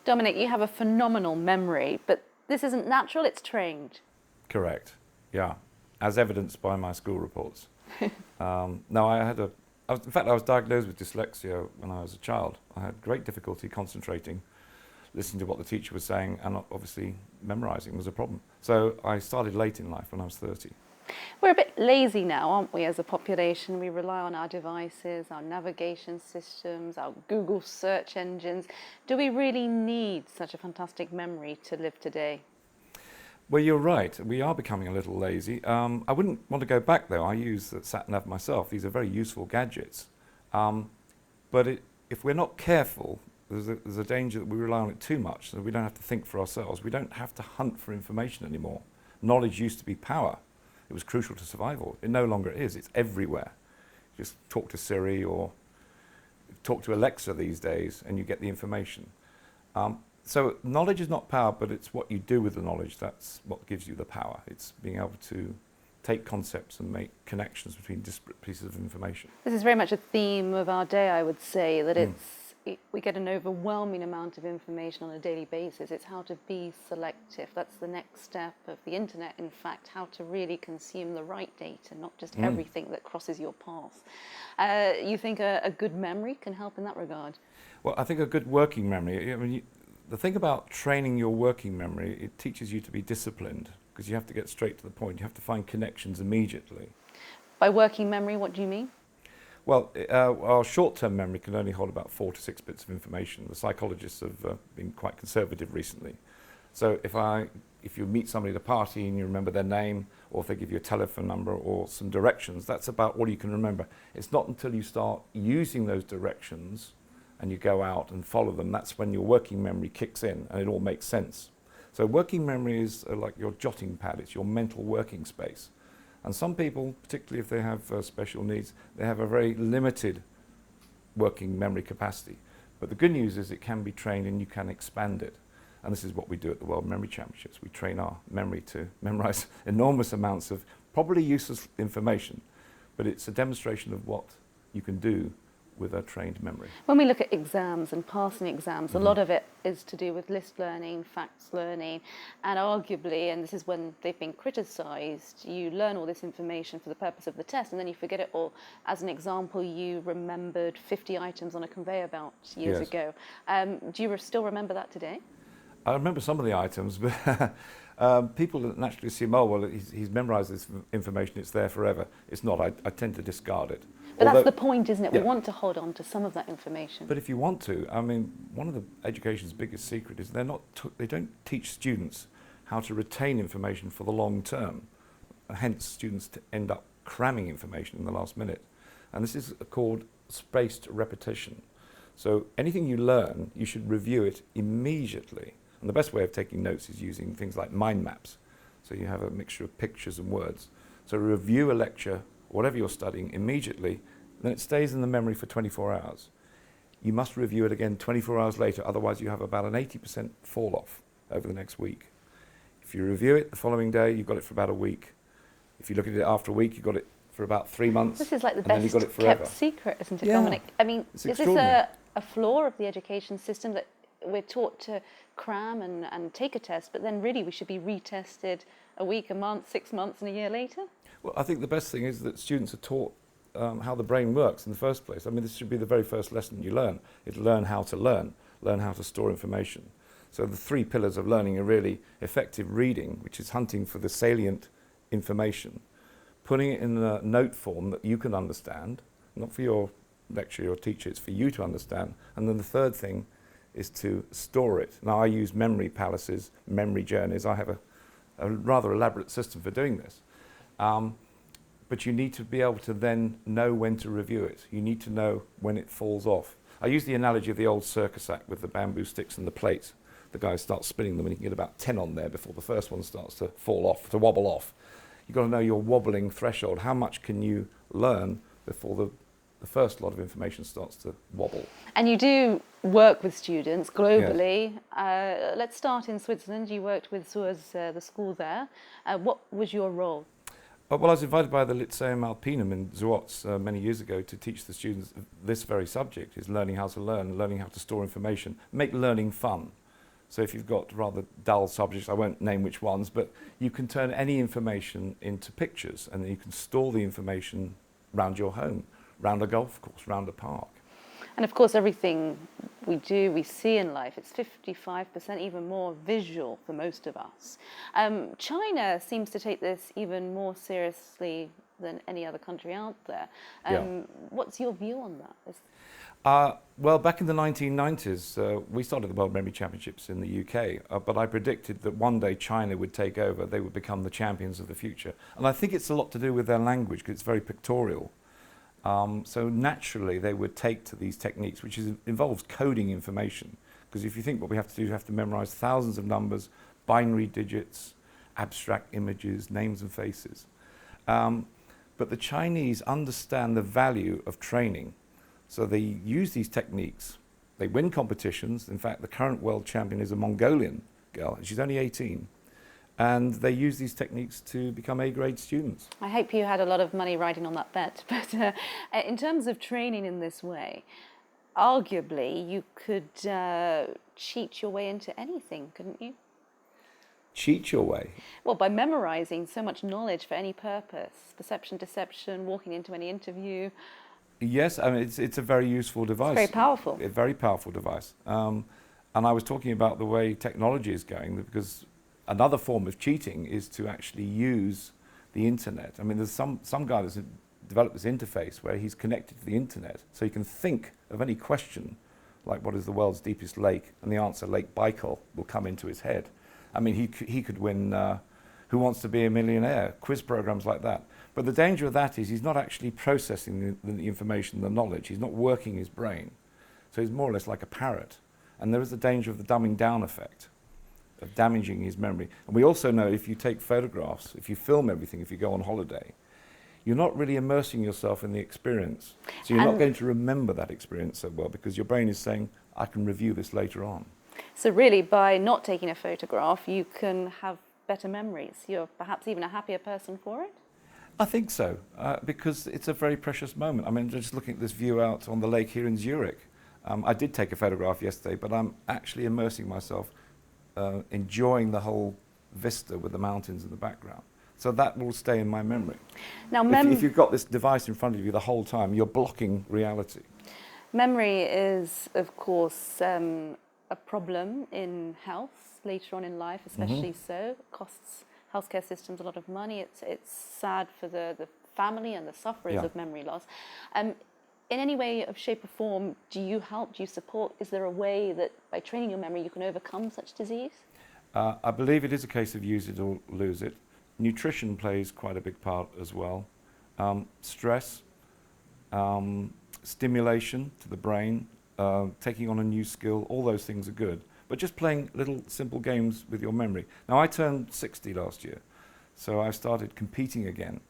Dominic, you have a phenomenal memory, but this isn't natural, it's trained. Correct, yeah, as evidenced by my school reports. No, in fact, I was diagnosed with dyslexia when I was a child. I had great difficulty concentrating, listening to what the teacher was saying, and obviously memorising was a problem. So I started late in life when I was 30. We're a bit lazy now, aren't we, as a population? We rely on our devices, our navigation systems, our Google search engines. Do we really need such a fantastic memory to live today? Well, you're right. We are becoming a little lazy. I wouldn't want to go back, though. I use the sat-nav myself. These are very useful gadgets. But if we're not careful, there's a danger that we rely on it too much, so we don't have to think for ourselves. We don't have to hunt for information anymore. Knowledge used to be power. It was crucial to survival. It no longer is. It's everywhere. Just talk to Siri or talk to Alexa these days and you get the information. So knowledge is not power, but it's what you do with the knowledge that's what gives you the power. It's being able to take concepts and make connections between disparate pieces of information. This is very much a theme of our day, I would say, that we get an overwhelming amount of information on a daily basis. It's how to be selective. That's the next step of the internet, in fact, how to really consume the right data, not just everything that crosses your path. You think a good memory can help in that regard? Well, I think a good working memory, I mean, the thing about training your working memory, it teaches you to be disciplined because you have to get straight to the point. You have to find connections immediately. By working memory, what do you mean? Well, our short-term memory can only hold about 4 to 6 bits of information. The psychologists have been quite conservative recently. So if you meet somebody at a party and you remember their name, or if they give you a telephone number or some directions, that's about all you can remember. It's not until you start using those directions and you go out and follow them, that's when your working memory kicks in and it all makes sense. So working memory is like your jotting pad, it's your mental working space. And some people, particularly if they have special needs, they have a very limited working memory capacity. But the good news is it can be trained and you can expand it. And this is what we do at the World Memory Championships. We train our memory to memorize enormous amounts of probably useless information, but it's a demonstration of what you can do with a trained memory. When we look at exams and passing exams, a lot of it is to do with list learning, facts learning, and arguably, and this is when they've been criticised, you learn all this information for the purpose of the test and then you forget it all. As an example, you remembered 50 items on a conveyor belt years ago. Do you still remember that today? I remember some of the items, but people naturally assume, oh, well, he's memorised this information, it's there forever. It's not. I tend to discard it. But that's the point, isn't it? We want to hold on to some of that information. But if you want to, I mean, one of the education's biggest secret is they don't teach students how to retain information for the long term. Hence, students end up cramming information in the last minute. And this is called spaced repetition. So anything you learn, you should review it immediately. And the best way of taking notes is using things like mind maps. So you have a mixture of pictures and words. So review a lecture, whatever you're studying, immediately, then it stays in the memory for 24 hours. You must review it again 24 hours later, otherwise you have about an 80% fall off over the next week. If you review it the following day, you've got it for about a week. If you look at it after a week, you've got it for about 3 months. This is like the best kept secret, isn't it, Dominic? I mean, is this a flaw of the education system that we're taught to cram and take a test, but then really we should be retested a week, a month, 6 months and a year later? Well, I think the best thing is that students are taught how the brain works in the first place. I mean, this should be the very first lesson you learn. It's learn how to learn how to store information. So the 3 pillars of learning are really effective reading, which is hunting for the salient information, putting it in a note form that you can understand, not for your lecturer or teacher, it's for you to understand. And then the third thing is to store it. Now, I use memory palaces, memory journeys. I have a rather elaborate system for doing this. But you need to be able to then know when to review it. You need to know when it falls off. I use the analogy of the old circus act with the bamboo sticks and the plates. The guy starts spinning them and you can get about 10 on there before the first one starts to fall off, to wobble off. You've got to know your wobbling threshold. How much can you learn before the first lot of information starts to wobble? And you do work with students globally. Yes. Let's start in Switzerland. You worked with SUAS, the school there. What was your role? Well, I was invited by the Lyceum Alpinum in Zuoz many years ago to teach the students this very subject, is learning how to learn, learning how to store information, make learning fun. So if you've got rather dull subjects, I won't name which ones, but you can turn any information into pictures, and then you can store the information around your home, around a golf course, around a park. And of course, everything we see in life, it's 55%, even more visual for most of us. China seems to take this even more seriously than any other country out there. What's your view on that? Well, back in the 1990s, we started the World Memory Championships in the UK, but I predicted that one day China would take over, they would become the champions of the future. And I think it's a lot to do with their language, because it's very pictorial. So naturally they would take to these techniques, which involves coding information. Because if you think what we have to do, you have to memorize thousands of numbers, binary digits, abstract images, names and faces. But the Chinese understand the value of training. So they use these techniques. They win competitions. In fact, the current world champion is a Mongolian girl. She's only 18. And they use these techniques to become A-grade students. I hope you had a lot of money riding on that bet. But in terms of training in this way, arguably you could cheat your way into anything, couldn't you? Cheat your way? Well, by memorizing so much knowledge for any purpose, perception, deception, walking into any interview. Yes, I mean, it's a very useful device. It's very powerful. A very powerful device. And I was talking about the way technology is going, because another form of cheating is to actually use the internet. I mean, there's some guy that's developed this interface where he's connected to the internet, so he can think of any question, like what is the world's deepest lake, and the answer, Lake Baikal, will come into his head. I mean, he could win Who Wants to Be a Millionaire, quiz programs like that. But the danger of that is he's not actually processing the information, the knowledge. He's not working his brain. So he's more or less like a parrot. And there is the danger of the dumbing down effect, of damaging his memory. And we also know if you take photographs, if you film everything, if you go on holiday, you're not really immersing yourself in the experience. So you're not going to remember that experience so well, because your brain is saying, I can review this later on. So really, by not taking a photograph, you can have better memories. You're perhaps even a happier person for it? I think so, because it's a very precious moment. I mean, just looking at this view out on the lake here in Zurich, I did take a photograph yesterday, but I'm actually immersing myself, enjoying the whole vista with the mountains in the background. So that will stay in my memory. Now, if you've got this device in front of you the whole time, you're blocking reality. Memory is, of course, a problem in health later on in life, especially so. It costs healthcare systems a lot of money. It's sad for the family and the sufferers of memory loss. In any way, of shape or form, do you help, do you support? Is there a way that by training your memory you can overcome such disease? I believe it is a case of use it or lose it. Nutrition plays quite a big part as well. Stress, stimulation to the brain, taking on a new skill, all those things are good. But just playing little simple games with your memory. Now, I turned 60 last year, so I started competing again.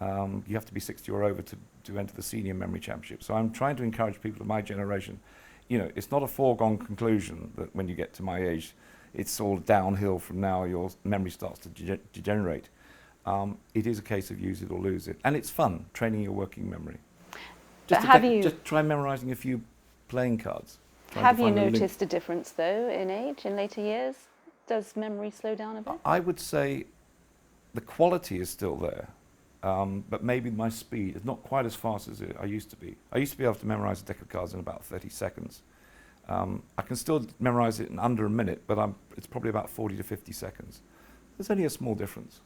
You have to be 60 or over to enter the Senior Memory Championship. So I'm trying to encourage people of my generation. You know, it's not a foregone conclusion that when you get to my age, it's all downhill from now, your memory starts to degenerate. It is a case of use it or lose it. And it's fun, training your working memory. Just try memorizing a few playing cards. Have you noticed a difference, though, in age, in later years? Does memory slow down a bit? I would say the quality is still there, but maybe my speed is not quite as fast as I used to be. I used to be able to memorize a deck of cards in about 30 seconds. I can still memorize it in under a minute, but it's probably about 40 to 50 seconds. There's only a small difference.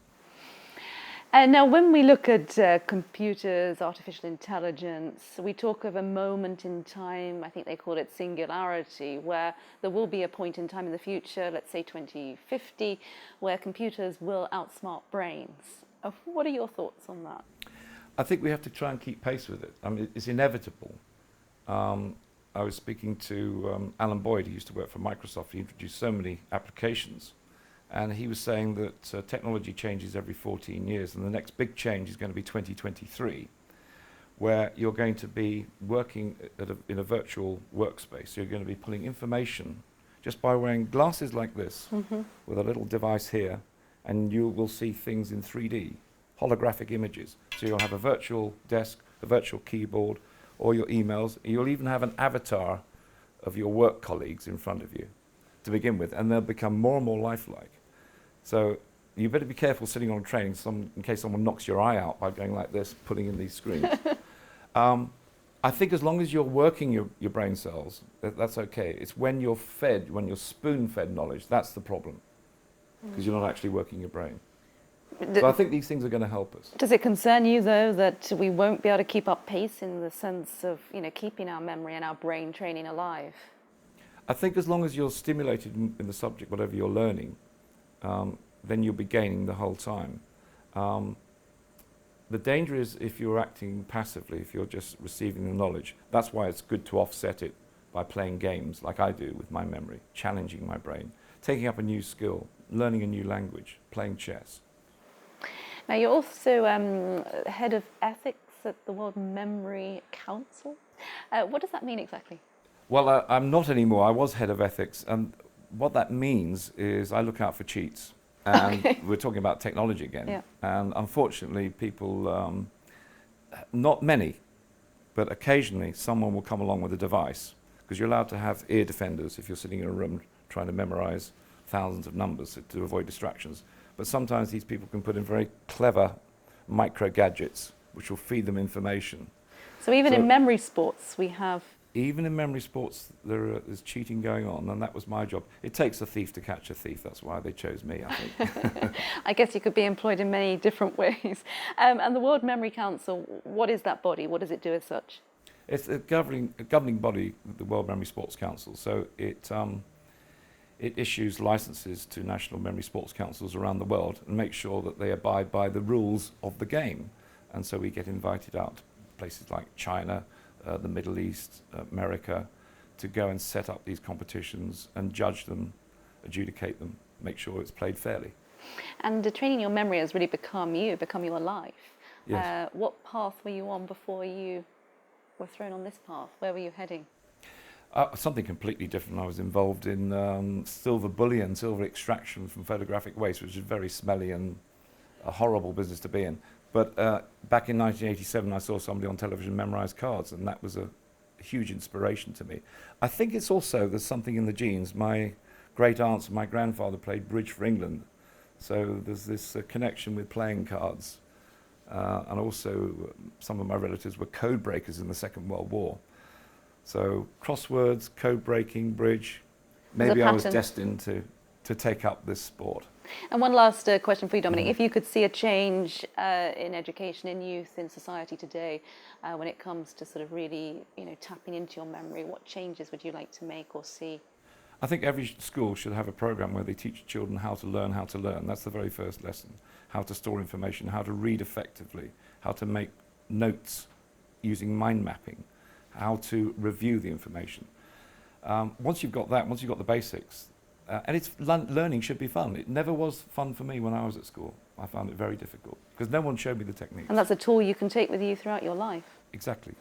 And now when we look at computers, artificial intelligence, we talk of a moment in time, I think they call it singularity, where there will be a point in time in the future, let's say 2050, where computers will outsmart brains. What are your thoughts on that? I think we have to try and keep pace with it. I mean, it's inevitable. I was speaking to Alan Boyd, who used to work for Microsoft. He introduced so many applications. And he was saying that technology changes every 14 years, and the next big change is going to be 2023, where you're going to be working in a virtual workspace. You're going to be pulling information just by wearing glasses like this, with a little device here, and you will see things in 3D, holographic images. So you'll have a virtual desk, a virtual keyboard, or your emails. You'll even have an avatar of your work colleagues in front of you to begin with, and they'll become more and more lifelike. So you better be careful sitting on a train in case someone knocks your eye out by going like this, putting in these screens. I think as long as you're working your brain cells, that's okay. It's when you're fed, when you're spoon-fed knowledge, that's the problem, because you're not actually working your brain. So I think these things are going to help us. Does it concern you, though, that we won't be able to keep up pace in the sense of, keeping our memory and our brain training alive? I think as long as you're stimulated in the subject, whatever you're learning, then you'll be gaining the whole time. The danger is if you're acting passively, if you're just receiving the knowledge. That's why it's good to offset it by playing games like I do with my memory, challenging my brain, taking up a new skill, learning a new language, playing chess. Now, you're also head of ethics at the World Memory Council. What does that mean exactly? Well, I'm not anymore. I was head of ethics, and what that means is I look out for cheats. And we're talking about technology again. Yeah. And unfortunately, people, not many, but occasionally someone will come along with a device, because you're allowed to have ear defenders if you're sitting in a room trying to memorize thousands of numbers to avoid distractions. But sometimes these people can put in very clever micro gadgets which will feed them information. So even in memory sports, we have... Even in memory sports, there's cheating going on, and that was my job. It takes a thief to catch a thief. That's why they chose me, I think. I guess you could be employed in many different ways. And the World Memory Council, what is that body? What does it do as such? It's a governing body, the World Memory Sports Council. So it issues licenses to national memory sports councils around the world and makes sure that they abide by the rules of the game. And so we get invited out to places like China, the Middle East, America, to go and set up these competitions and judge them, adjudicate them, make sure it's played fairly. And training your memory has really become your life. Yes. What path were you on before you were thrown on this path? Where were you heading? Something completely different. I was involved in silver bullion, silver extraction from photographic waste, which is very smelly and a horrible business to be in. But back in 1987, I saw somebody on television memorize cards, and that was a huge inspiration to me. I think it's also, there's something in the genes. My great aunts and my grandfather played bridge for England, so there's this connection with playing cards. And also, some of my relatives were code breakers in the Second World War. So crosswords, code breaking, bridge, maybe I was destined to take up this sport. And one last question for you, Dominic. If you could see a change in education, in youth, in society today, when it comes to sort of really, tapping into your memory, what changes would you like to make or see? I think every school should have a program where they teach children how to learn how to learn. That's the very first lesson. How to store information, how to read effectively, how to make notes using mind mapping, how to review the information. Once you've got that, once you've got the basics, and learning should be fun. It never was fun for me when I was at school. I found it very difficult because no one showed me the techniques. And that's a tool you can take with you throughout your life. Exactly.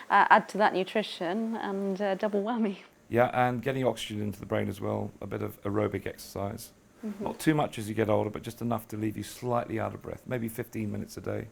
Add to that nutrition and double whammy. Yeah, and getting oxygen into the brain as well, a bit of aerobic exercise. Not too much as you get older, but just enough to leave you slightly out of breath, maybe 15 minutes a day.